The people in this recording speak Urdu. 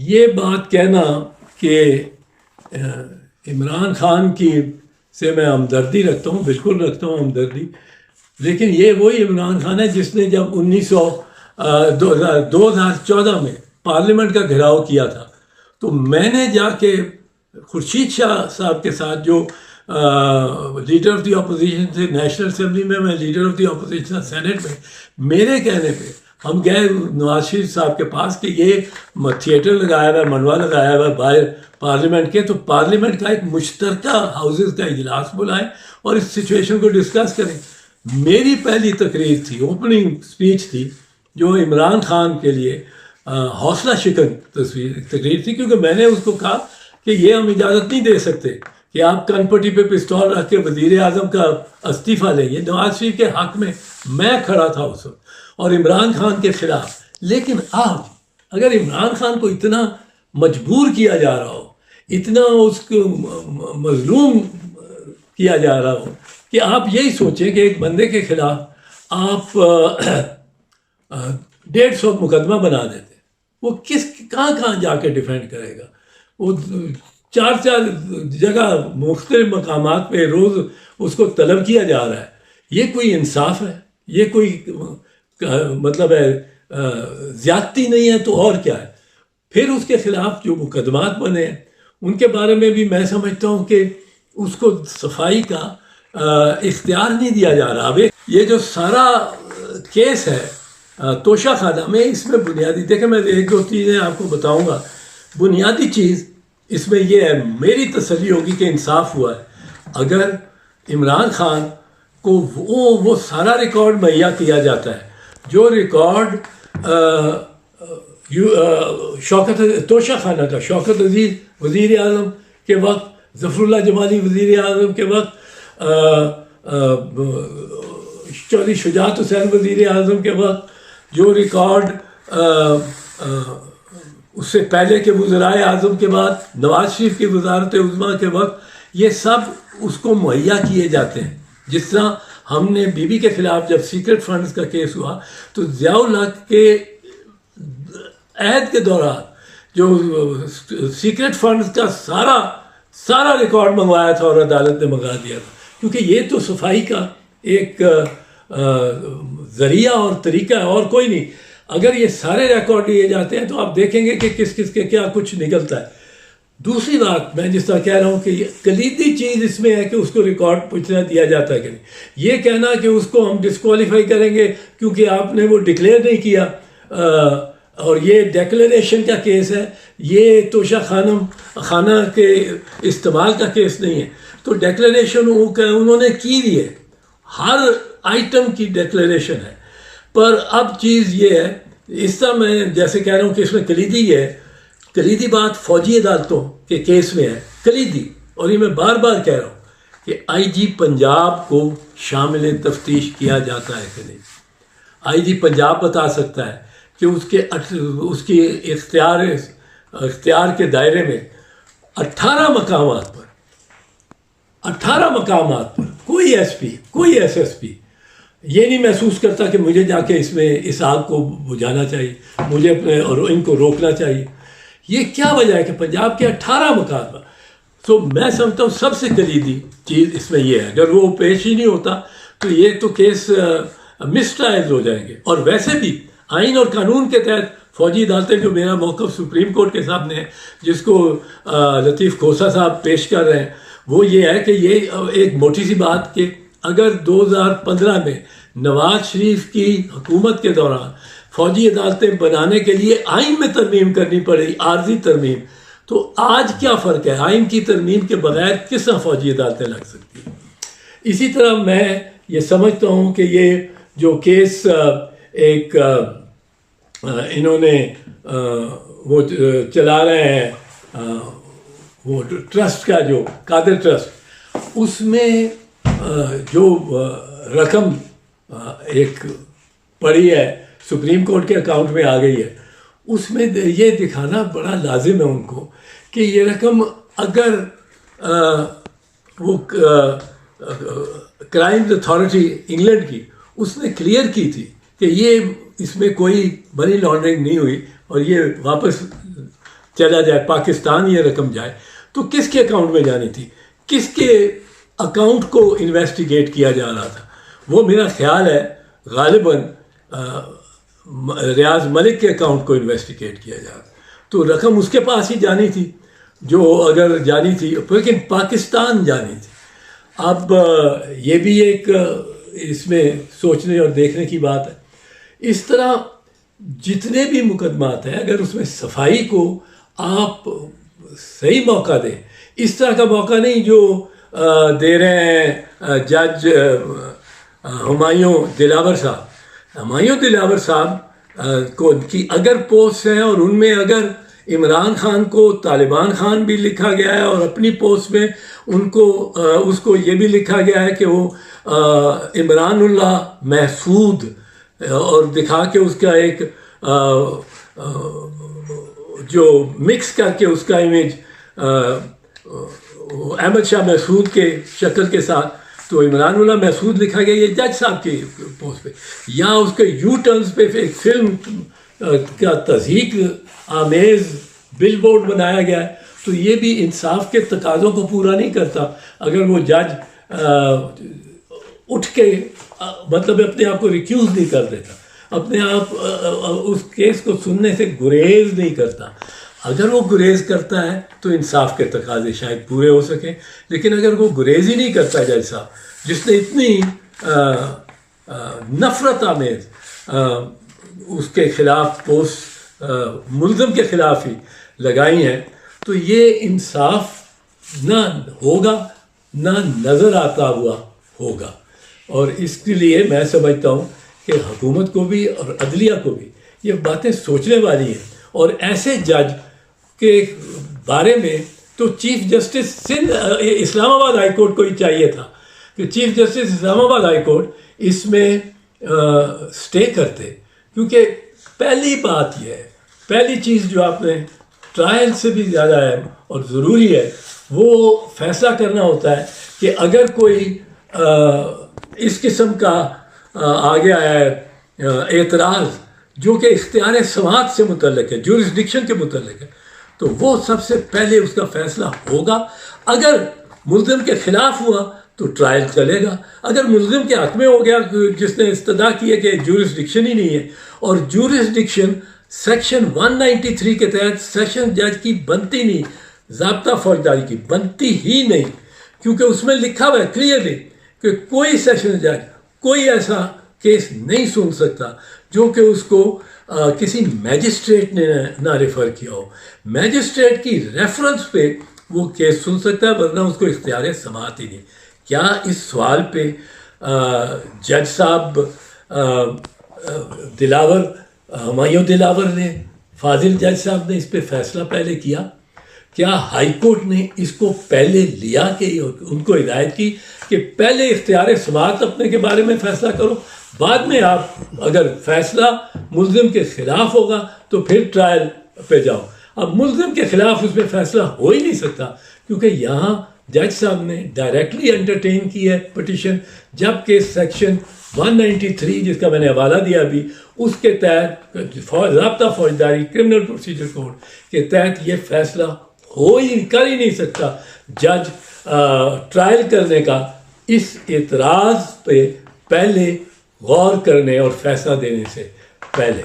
یہ بات کہنا کہ عمران خان کی سے میں ہمدردی رکھتا ہوں، بالکل رکھتا ہوں ہمدردی، لیکن یہ وہی عمران خان ہے جس نے جب 2014 میں پارلیمنٹ کا گھیراؤ کیا تھا تو میں نے جا کے خورشید شاہ صاحب کے ساتھ، جو لیڈر آف دی اپوزیشن تھے نیشنل اسمبلی میں leader of the opposition senate میں، میرے کہنے پہ ہم گئے نواز شریف صاحب کے پاس کہ یہ تھیٹر لگایا ہوا ہے، منوا لگایا ہوا ہے باہر پارلیمنٹ کے، تو پارلیمنٹ کا ایک مشترکہ ہاؤسز کا اجلاس بلائیں اور اس سچویشن کو ڈسکس کریں۔ میری پہلی تقریر تھی، اوپننگ اسپیچ تھی، جو عمران خان کے لیے حوصلہ شکن تقریر تھی، کیونکہ میں نے اس کو کہا کہ یہ ہم اجازت نہیں دے سکتے کہ آپ کن پٹی پہ پستول رکھ کے وزیر اعظم کا استعفیٰ لیں۔ یہ نواز شریف کے حق میں کھڑا تھا اس وقت اور عمران خان کے خلاف، لیکن آپ اگر عمران خان کو اتنا مجبور کیا جا رہا ہو، اتنا اس کو مظلوم کیا جا رہا ہو، کہ آپ یہی سوچیں کہ ایک بندے کے خلاف آپ 150 مقدمہ بنا دیتے، وہ کہاں جا کے ڈیفینڈ کرے گا؟ وہ 4 جگہ مختلف مقامات پہ روز اس کو طلب کیا جا رہا ہے۔ یہ کوئی انصاف ہے؟ یہ کوئی مطلب ہے زیادتی نہیں ہے تو اور کیا ہے؟ پھر اس کے خلاف جو مقدمات بنے ہیں ان کے بارے میں بھی میں سمجھتا ہوں کہ اس کو صفائی کا اختیار نہیں دیا جا رہا۔ اب یہ جو سارا کیس ہے توشہ خانہ میں، اس میں بنیادی دیکھیں، میں 1-2 چیزیں آپ کو بتاؤں گا۔ بنیادی چیز اس میں یہ ہے، میری تسلی ہوگی کہ انصاف ہوا ہے اگر عمران خان کو وہ سارا ریکارڈ مہیا کیا جاتا ہے جو ریکارڈ توشہ خانہ کا شوکت عزیز وزیر اعظم کے وقت، ظفر اللہ جمالی وزیر اعظم کے وقت، چودھری شجاعت حسین وزیر اعظم کے وقت، جو ریکارڈ اس سے پہلے کے وزرائے اعظم کے بعد نواز شریف کی وزارت عظمیٰ کے وقت، یہ سب اس کو مہیا کیے جاتے ہیں۔ جس طرح ہم نے بی بی کے خلاف جب سیکرٹ فنڈز کا کیس ہوا تو ضیاء الحق کے عہد کے دوران جو سیکرٹ فنڈز کا سارا ریکارڈ منگوایا تھا اور عدالت نے منگا دیا تھا، کیونکہ یہ تو صفائی کا ایک ذریعہ اور طریقہ ہے اور کوئی نہیں۔ اگر یہ سارے ریکارڈ لیے جاتے ہیں تو آپ دیکھیں گے کہ کس کے کیا کچھ نکلتا ہے۔ دوسری بات میں جس طرح کہہ رہا ہوں کہ یہ کلیدی چیز اس میں ہے کہ اس کو ریکارڈ پوچھنا دیا جاتا ہے کہ نہیں۔ یہ کہنا کہ اس کو ہم ڈسکوالیفائی کریں گے کیونکہ آپ نے وہ ڈکلیئر نہیں کیا، اور یہ ڈیکلیریشن کا کیس ہے، یہ توشہ خانہ کے استعمال کا کیس نہیں ہے، تو ڈیکلیریشن انہوں نے کی بھی ہے، ہر آئٹم کی ڈیکلیریشن ہے۔ پر اب چیز یہ ہے، اس طرح میں جیسے کہہ رہا ہوں کہ اس میں کلیدی ہے، کلیدی بات فوجی عدالتوں کے کیس میں ہے کلیدی، اور یہ میں بار بار کہہ رہا ہوں کہ آئی جی پنجاب کو شامل تفتیش کیا جاتا ہے کہ نہیں۔ آئی جی پنجاب بتا سکتا ہے کہ اس کی اختیار کے دائرے میں 18 مقامات پر کوئی ایس پی، کوئی ایس ایس پی یہ نہیں محسوس کرتا کہ مجھے جا کے اس آگ کو بجھانا چاہیے، مجھے اپنے اور ان کو روکنا چاہیے۔ یہ کیا وجہ ہے کہ پنجاب کے 18 مقامات؟ تو میں سمجھتا ہوں سب سے کلیدی چیز اس میں یہ ہے، اگر وہ پیش ہی نہیں ہوتا تو یہ تو کیس مس ٹرائلز ہو جائیں گے۔ اور ویسے بھی آئین اور قانون کے تحت فوجی عدالتیں، جو میرا موقف سپریم کورٹ کے سامنے ہے جس کو لطیف کھوسہ صاحب پیش کر رہے ہیں، وہ یہ ہے کہ یہ ایک موٹی سی بات کہ اگر 2015 میں نواز شریف کی حکومت کے دوران فوجی عدالتیں بنانے کے لیے آئین میں ترمیم کرنی پڑی، عارضی ترمیم، تو آج کیا فرق ہے؟ آئین کی ترمیم کے بغیر کس طرح فوجی عدالتیں لگ سکتی ہیں؟ اسی طرح میں یہ سمجھتا ہوں کہ یہ جو کیس ایک انہوں نے وہ چلا رہے ہیں وہ ٹرسٹ کا، جو قادر ٹرسٹ، اس میں جو رقم ایک پڑی ہے سپریم کورٹ کے اکاؤنٹ میں آ گئی ہے، اس میں یہ دکھانا بڑا لازم ہے ان کو کہ یہ رقم اگر وہ کرائمز اتھارٹی انگلینڈ کی اس نے کلیئر کی تھی کہ یہ اس میں کوئی منی لانڈرنگ نہیں ہوئی اور یہ واپس چلا جائے، پاکستان یہ رقم جائے، تو کس کے اکاؤنٹ میں جانی تھی؟ کس کے اکاؤنٹ کو انویسٹیگیٹ کیا جا رہا تھا؟ وہ میرا خیال ہے غالباً ریاض ملک کے اکاؤنٹ کو انویسٹیگیٹ کیا جا رہا، تو رقم اس کے پاس ہی جانی تھی جو اگر جانی تھی، لیکن پاکستان جانی تھی۔ اب یہ بھی ایک اس میں سوچنے اور دیکھنے کی بات ہے۔ اس طرح جتنے بھی مقدمات ہیں، اگر اس میں صفائی کو آپ صحیح موقع دیں، اس طرح کا موقع نہیں جو دے رہے ہیں جج ہمایوں دلاور صاحب۔ ہمایوں دلاور صاحب کو کی اگر پوسٹ ہیں اور ان میں اگر عمران خان کو طالبان خان بھی لکھا گیا ہے، اور اپنی پوسٹ میں ان کو اس کو یہ بھی لکھا گیا ہے کہ وہ عمران اللہ محسود، اور دکھا کے اس کا ایک جو مکس کر کے اس کا امیج احمد شاہ محسود کے شکل کے ساتھ، تو عمران اللہ محسود لکھا گیا یہ جج صاحب کی پوسٹ پہ، یا اس کے یو ٹرنز پہ ایک فلم کا تضحیک آمیز بل بورڈ بنایا گیا ہے، تو یہ بھی انصاف کے تقاضوں کو پورا نہیں کرتا۔ اگر وہ جج اٹھ کے مطلب اپنے آپ کو ریکیوز نہیں کر دیتا، اپنے آپ اس کیس کو سننے سے گریز نہیں کرتا، اگر وہ گریز کرتا ہے تو انصاف کے تقاضے شاید پورے ہو سکیں، لیکن اگر وہ گریز ہی نہیں کرتا جج صاحب، جس نے اتنی نفرت آمیز اس کے خلاف پوسٹ ملزم کے خلاف ہی لگائی ہیں، تو یہ انصاف نہ ہوگا نہ نظر آتا ہوا ہوگا۔ اور اس کے لیے میں سمجھتا ہوں کہ حکومت کو بھی اور عدلیہ کو بھی یہ باتیں سوچنے والی ہیں، اور ایسے جج کے بارے میں تو چیف جسٹس سندھ اسلام آباد ہائی کورٹ کو ہی چاہیے تھا کہ چیف جسٹس اسلام آباد ہائی کورٹ اس میں سٹے کرتے، کیونکہ پہلی بات یہ ہے، پہلی چیز جو آپ نے ٹرائل سے بھی زیادہ اہم اور ضروری ہے، وہ فیصلہ کرنا ہوتا ہے کہ اگر کوئی اس قسم کا آگے آیا ہے اعتراض جو کہ اختیار سماعت سے متعلق ہے، جورسڈکشن کے متعلق ہے، تو وہ سب سے پہلے اس کا فیصلہ ہوگا۔ اگر ملزم کے خلاف ہوا تو ٹرائل چلے گا، اگر ملزم کے حق میں ہو گیا جس نے استدعا کی ہے کہ جورسڈکشن ہی نہیں ہے، اور جورسڈکشن سیکشن 193 کے تحت سیشن جج کی بنتی نہیں، ضابطہ فوجداری کی بنتی ہی نہیں، کیونکہ اس میں لکھا ہوا ہے کلیئرلی کہ کوئی سیشن جج کوئی ایسا کیس نہیں سن سکتا جو کہ اس کو کسی میجسٹریٹ نے نہ ریفر کیا ہو۔ میجسٹریٹ کی ریفرنس پہ وہ کیس سن سکتا ہے، ورنہ اس کو اختیار سماعت ہی نہیں۔ کیا اس سوال پہ جج صاحب دلاور ہمایوں دلاور نے، فاضل جج صاحب نے اس پہ فیصلہ پہلے کیا؟ کیا ہائی کورٹ نے اس کو پہلے لیا کہ ان کو ہدایت کی کہ پہلے اختیار سماعت اپنے کے بارے میں فیصلہ کرو، بعد میں آپ اگر فیصلہ ملزم کے خلاف ہوگا تو پھر ٹرائل پہ جاؤ؟ اب ملزم کے خلاف اس میں فیصلہ ہو ہی نہیں سکتا، کیونکہ یہاں جج صاحب نے ڈائریکٹلی انٹرٹین کی ہے پٹیشن، جبکہ سیکشن 193 جس کا میں نے حوالہ دیا ابھی، اس کے تحت ضابطہ فوجداری کرمنل پروسیجر کوڈ کے تحت یہ فیصلہ کر ہی نہیں سکتا جج ٹرائل کرنے کا اس اعتراض پہ پہلے غور کرنے اور فیصلہ دینے سے پہلے۔